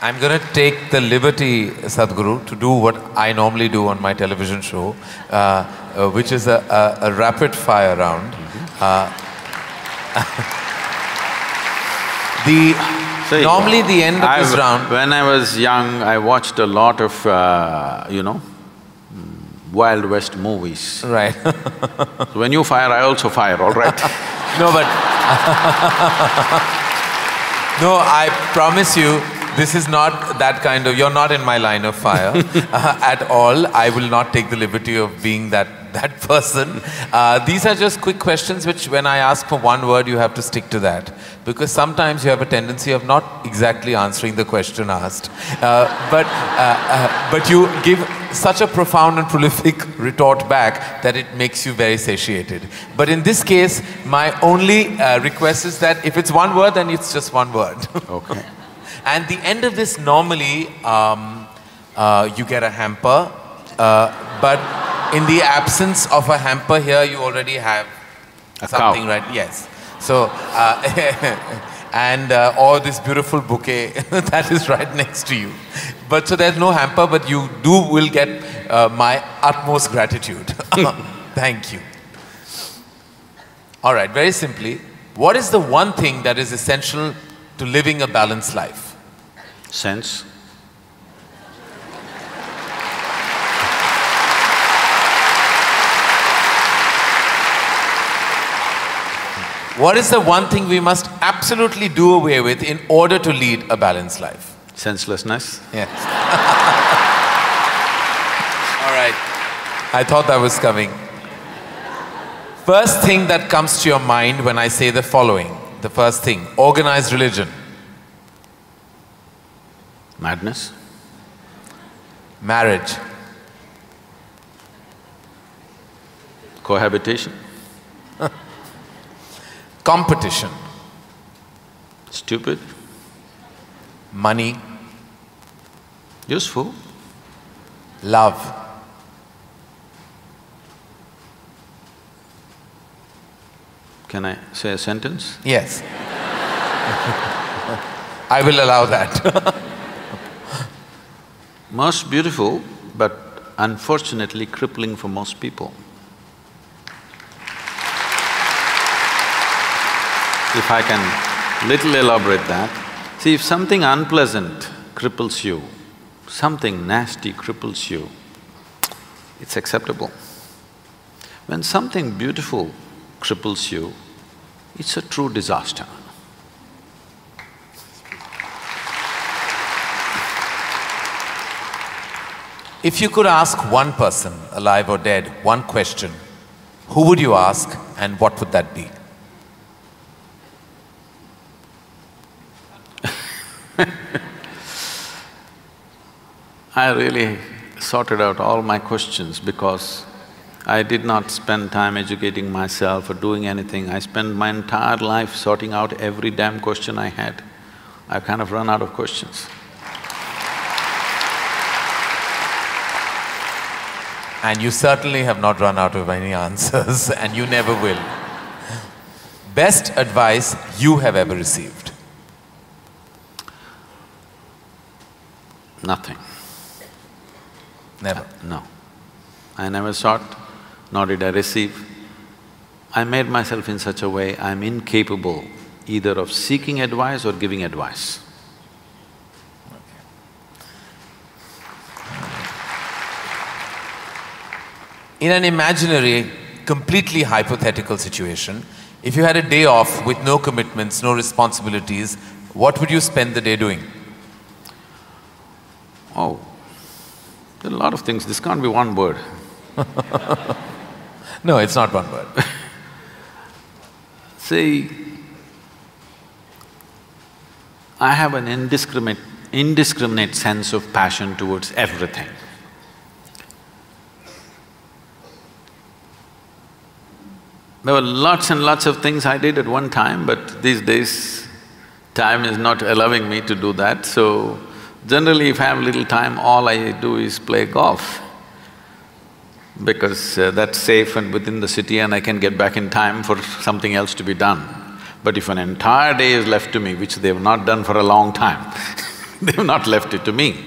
I'm gonna take the liberty, Sadhguru, to do what I normally do on my television show, which is a rapid fire round. Normally the end of this round… When I was young, I watched a lot of, Wild West movies. Right. So when you fire, I also fire, all right? No, but no, I promise you, this is not that kind of… You're not in my line of fire at all. I will not take the liberty of being that person. These are just quick questions which when I ask for one word, you have to stick to that. Because sometimes you have a tendency of not exactly answering the question asked. But you give such a profound and prolific retort back that it makes you very satiated. But in this case, my only request is that if it's one word, then it's just one word. Okay. And the end of this, normally, you get a hamper, but in the absence of a hamper here, you already have something, right? Yes. So, or this beautiful bouquet that is right next to you. But so there's no hamper, but you will get my utmost gratitude. Thank you. All right, very simply, what is the one thing that is essential to living a balanced life? Sense. What is the one thing we must absolutely do away with in order to lead a balanced life? Senselessness. Yes. All right. I thought that was coming. First thing that comes to your mind when I say the following. The first thing, organized religion. Madness. Marriage. Cohabitation. Competition. Stupid. Money. Useful. Love. Can I say a sentence? Yes. I will allow that. Most beautiful, but unfortunately crippling for most people. If I can little elaborate that, see, if something unpleasant cripples you, something nasty cripples you, it's acceptable. When something beautiful cripples you, it's a true disaster. If you could ask one person, alive or dead, one question, who would you ask and what would that be? I really sorted out all my questions because I did not spend time educating myself or doing anything. I spent my entire life sorting out every damn question I had. I've kind of run out of questions. And you certainly have not run out of any answers and you never will. Best advice you have ever received? Nothing. Never? No. I never sought, nor did I receive. I made myself in such a way I'm incapable either of seeking advice or giving advice. In an imaginary, completely hypothetical situation, if you had a day off with no commitments, no responsibilities, what would you spend the day doing? Oh, there are a lot of things, this can't be one word. No, it's not one word. See, I have an indiscriminate sense of passion towards everything. There were lots and lots of things I did at one time, but these days, time is not allowing me to do that, so generally if I have little time, all I do is play golf. Because that's safe and within the city and I can get back in time for something else to be done. But if an entire day is left to me, which they have not done for a long time, They've not left it to me.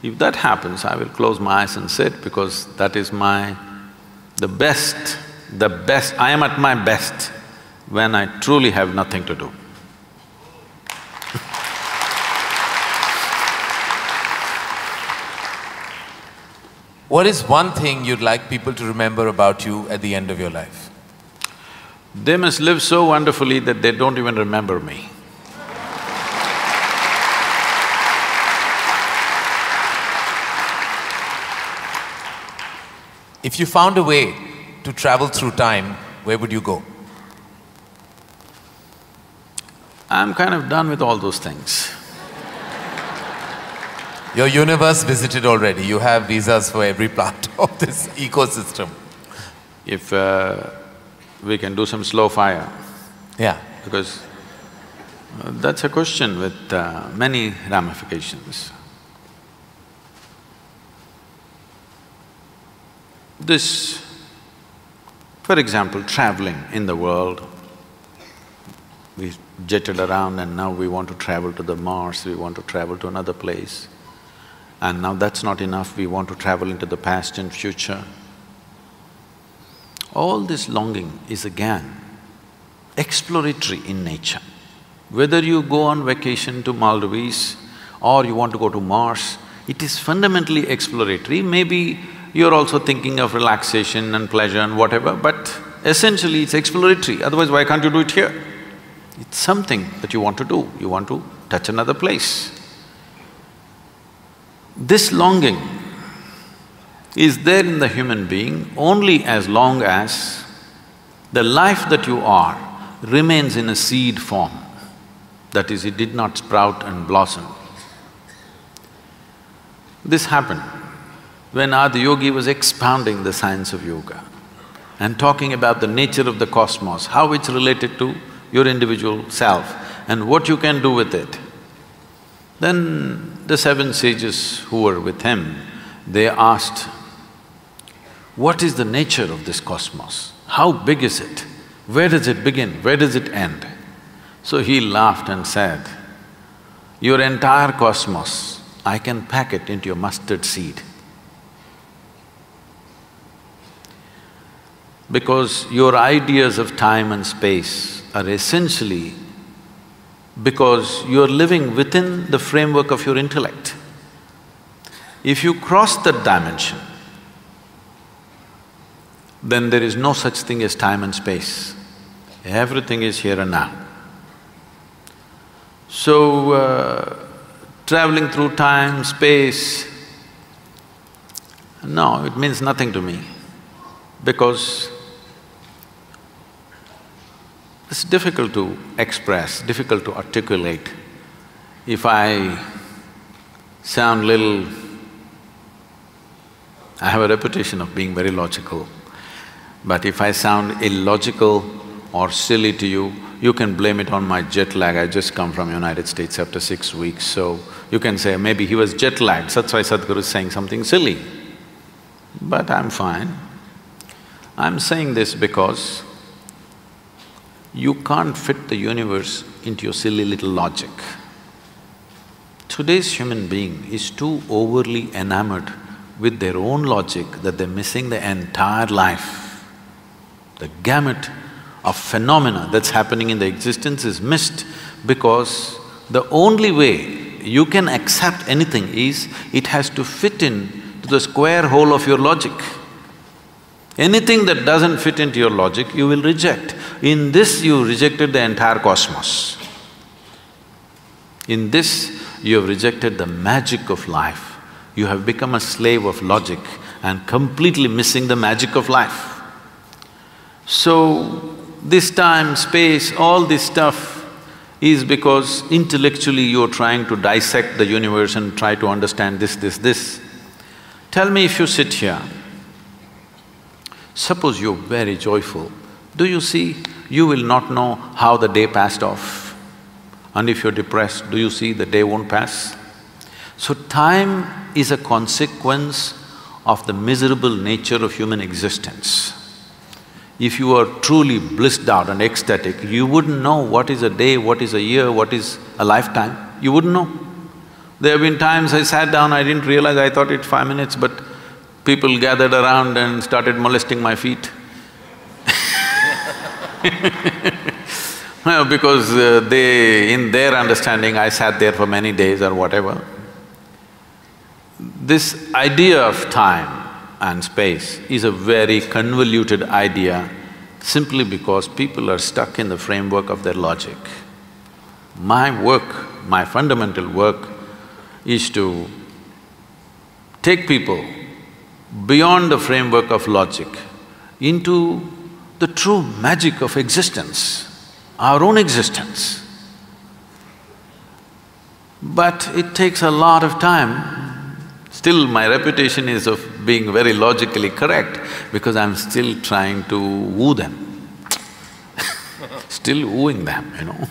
If that happens, I will close my eyes and sit, because that is the best, I am at my best when I truly have nothing to do. What is one thing you'd like people to remember about you at the end of your life? They must live so wonderfully that they don't even remember me. If you found a way to travel through time, where would you go? I'm kind of done with all those things. Your universe visited already, you have visas for every part of this ecosystem. If we can do some slow fire. Yeah. Because that's a question with many ramifications. This, for example, traveling in the world, we jetted around and now we want to travel to the Mars, we want to travel to another place. And now that's not enough, we want to travel into the past and future. All this longing is again exploratory in nature. Whether you go on vacation to Maldives or you want to go to Mars, it is fundamentally exploratory. Maybe you're also thinking of relaxation and pleasure and whatever, but essentially it's exploratory, otherwise why can't you do it here? It's something that you want to do, you want to touch another place. This longing is there in the human being only as long as the life that you are remains in a seed form. That is, it did not sprout and blossom. This happened when Adiyogi was expounding the science of yoga and talking about the nature of the cosmos, how it's related to your individual self and what you can do with it. Then the seven sages who were with him, they asked, what is the nature of this cosmos? How big is it? Where does it begin? Where does it end? So he laughed and said, your entire cosmos, I can pack it into your mustard seed. Because your ideas of time and space are essentially because you're living within the framework of your intellect. If you cross that dimension, then there is no such thing as time and space. Everything is here and now. So, traveling through time, space, no, it means nothing to me, because it's difficult to express, difficult to articulate. If I sound little… I have a reputation of being very logical, but if I sound illogical or silly to you, you can blame it on my jet lag. I just come from United States after 6 weeks, so you can say, maybe he was jet lagged, that's why Sadhguru is saying something silly. But I'm fine. I'm saying this because you can't fit the universe into your silly little logic. Today's human being is too overly enamored with their own logic that they're missing the entire life. The gamut of phenomena that's happening in the existence is missed because the only way you can accept anything is it has to fit in to the square hole of your logic. Anything that doesn't fit into your logic, you will reject. In this, you rejected the entire cosmos. In this, you have rejected the magic of life. You have become a slave of logic and completely missing the magic of life. So, this time, space, all this stuff is because intellectually you're trying to dissect the universe and try to understand this. Tell me, if you sit here, suppose you're very joyful, do you see, you will not know how the day passed off. And if you're depressed, do you see the day won't pass? So time is a consequence of the miserable nature of human existence. If you are truly blissed out and ecstatic, you wouldn't know what is a day, what is a year, what is a lifetime, you wouldn't know. There have been times I sat down, I didn't realize, I thought it's 5 minutes, but people gathered around and started molesting my feet. Well, because in their understanding, I sat there for many days or whatever. This idea of time and space is a very convoluted idea simply because people are stuck in the framework of their logic. My work, my fundamental work is to take people beyond the framework of logic into the true magic of existence, our own existence. But it takes a lot of time. Still, my reputation is of being very logically correct because I'm still trying to woo them, still wooing them, you know.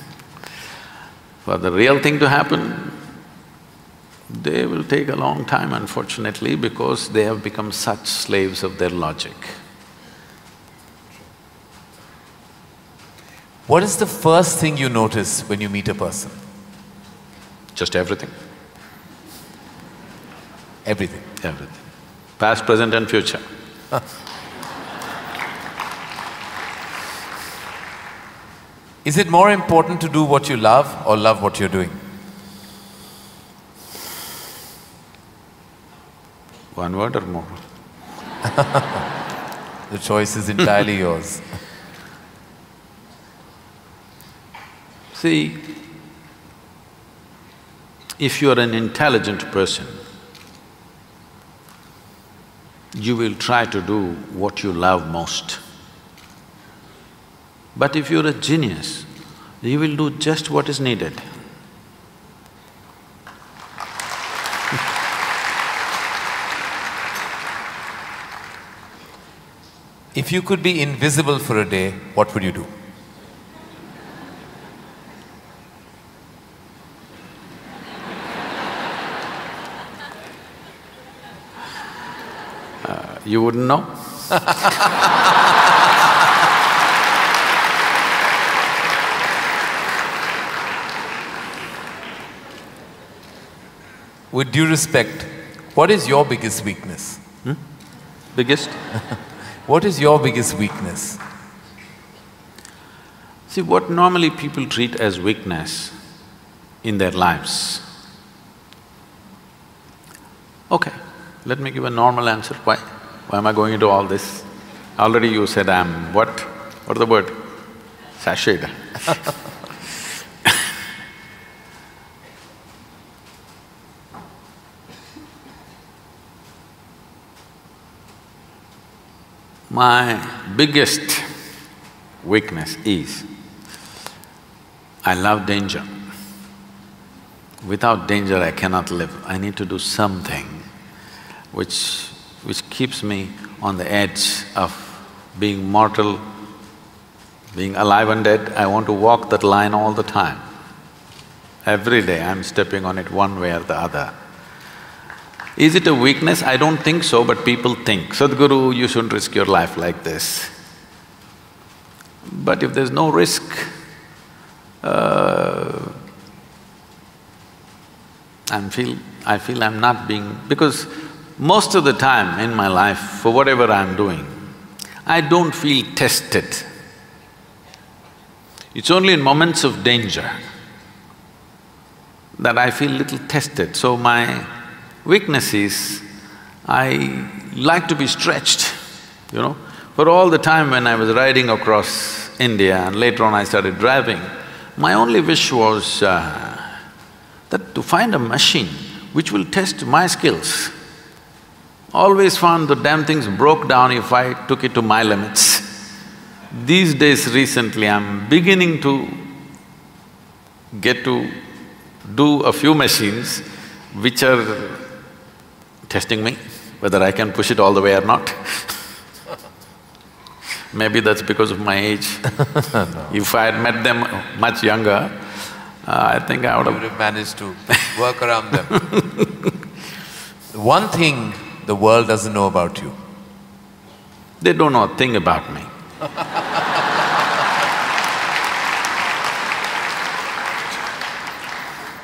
For the real thing to happen, they will take a long time, unfortunately, because they have become such slaves of their logic. What is the first thing you notice when you meet a person? Just everything. Everything. Everything. Past, present and future. Is it more important to do what you love or love what you're doing? One word or more? The choice is entirely yours. See, if you are an intelligent person, you will try to do what you love most. But if you're a genius, you will do just what is needed. If you could be invisible for a day, what would you do? You wouldn't know? With due respect, what is your biggest weakness? Biggest? What is your biggest weakness? See, what normally people treat as weakness in their lives. Okay, let me give a normal answer. Why? Why am I going into all this? Already you said I'm what? What is the word? Sashayed. My biggest weakness is, I love danger. Without danger I cannot live. I need to do something which keeps me on the edge of being mortal, being alive and dead. I want to walk that line all the time. Every day I'm stepping on it one way or the other. Is it a weakness? I don't think so, but people think, Sadhguru, you shouldn't risk your life like this. But if there's no risk, I feel I'm not being… because most of the time in my life, for whatever I'm doing, I don't feel tested. It's only in moments of danger that I feel little tested. So my weakness is, I like to be stretched, you know. For all the time when I was riding across India and later on I started driving, my only wish was that to find a machine which will test my skills. Always found the damn things broke down if I took it to my limits. These days recently I'm beginning to get to do a few machines which are testing me, whether I can push it all the way or not. Maybe that's because of my age. No. If I had met them much younger, I think I would have managed to work around them. One thing the world doesn't know about you. They don't know a thing about me.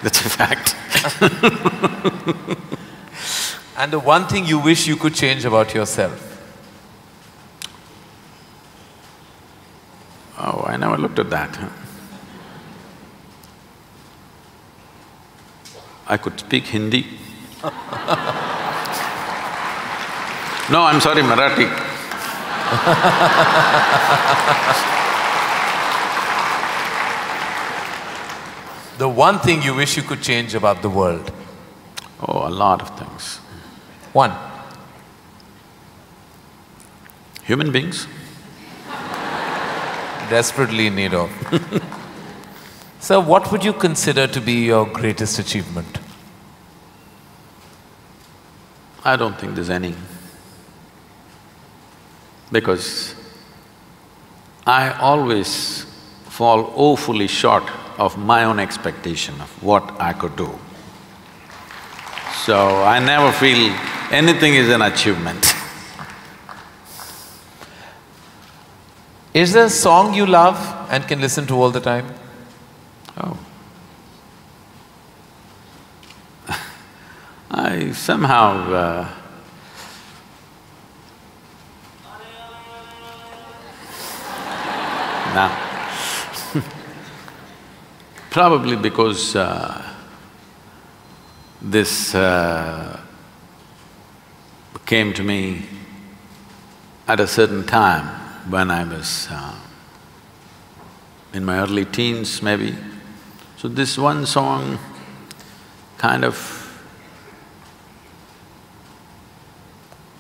That's a fact. And the one thing you wish you could change about yourself? Oh, I never looked at that. I could speak Hindi. No, I'm sorry, Marathi. The one thing you wish you could change about the world? Oh, a lot of things. One. Human beings. Desperately in need of. Sir, what would you consider to be your greatest achievement? I don't think there's any. Because I always fall woefully short of my own expectation of what I could do. So I never feel anything is an achievement. Is there a song you love and can listen to all the time? Oh. I somehow now probably because this came to me at a certain time when I was in my early teens maybe. So this one song kind of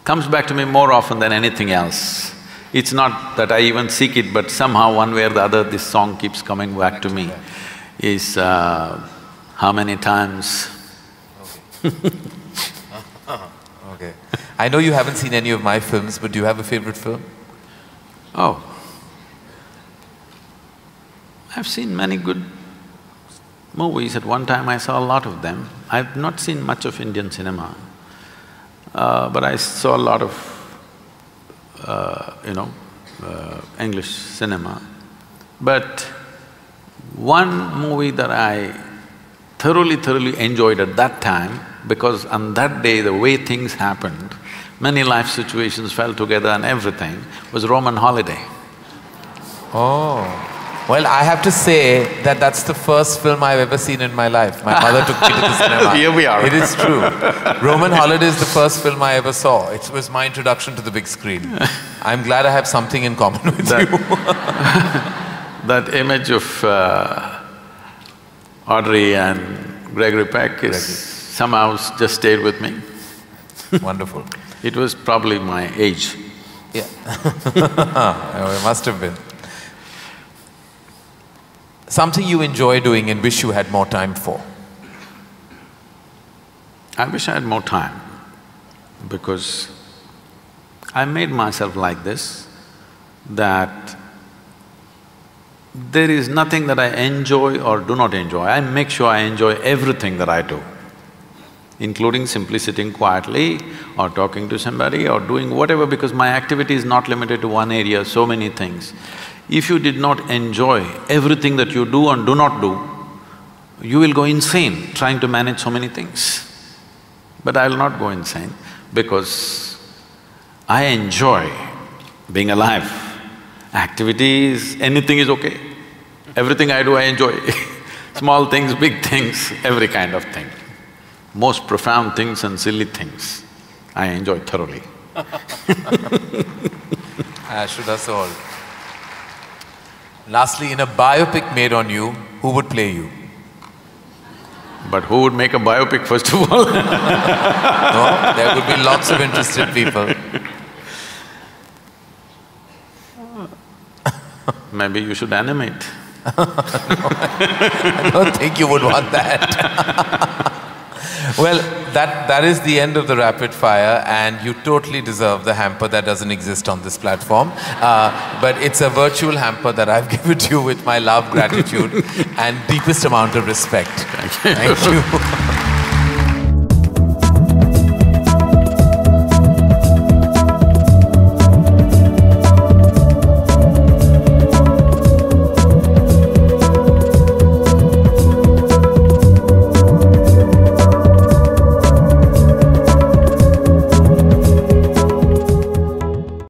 comes back to me more often than anything else. It's not that I even seek it, but somehow one way or the other this song keeps coming back to me. Is how many times… Okay. I know you haven't seen any of my films, but do you have a favorite film? Oh, I've seen many good movies. At one time I saw a lot of them. I've not seen much of Indian cinema, but I saw a lot of, English cinema. But one movie that I thoroughly enjoyed at that time, because on that day the way things happened, many life situations fell together and everything, was Roman Holiday. Oh. Well, I have to say that that's the first film I've ever seen in my life. My mother took me to the cinema. Here we are. It is true. Roman Holiday is the first film I ever saw. It was my introduction to the big screen. I'm glad I have something in common with you. That image of Audrey and Gregory Peck is somehow just stayed with me. Wonderful. It was probably my age. Yeah. Oh, it must have been. Something you enjoy doing and wish you had more time for? I wish I had more time, because I made myself like this, that there is nothing that I enjoy or do not enjoy. I make sure I enjoy everything that I do, including simply sitting quietly or talking to somebody or doing whatever, because my activity is not limited to one area, so many things. If you did not enjoy everything that you do and do not do, you will go insane trying to manage so many things. But I will not go insane, because I enjoy being alive. Activities, anything is okay. Everything I do, I enjoy. Small things, big things, every kind of thing. Most profound things and silly things, I enjoy thoroughly. Should us all. Lastly, in a biopic made on you, who would play you? But who would make a biopic first of all? No, there would be lots of interested people. Maybe you should animate. No, I don't think you would want that. Well, that is the end of the rapid fire, and you totally deserve the hamper that doesn't exist on this platform. But it's a virtual hamper that I've given to you with my love, gratitude and deepest amount of respect. Thank you. Thank you.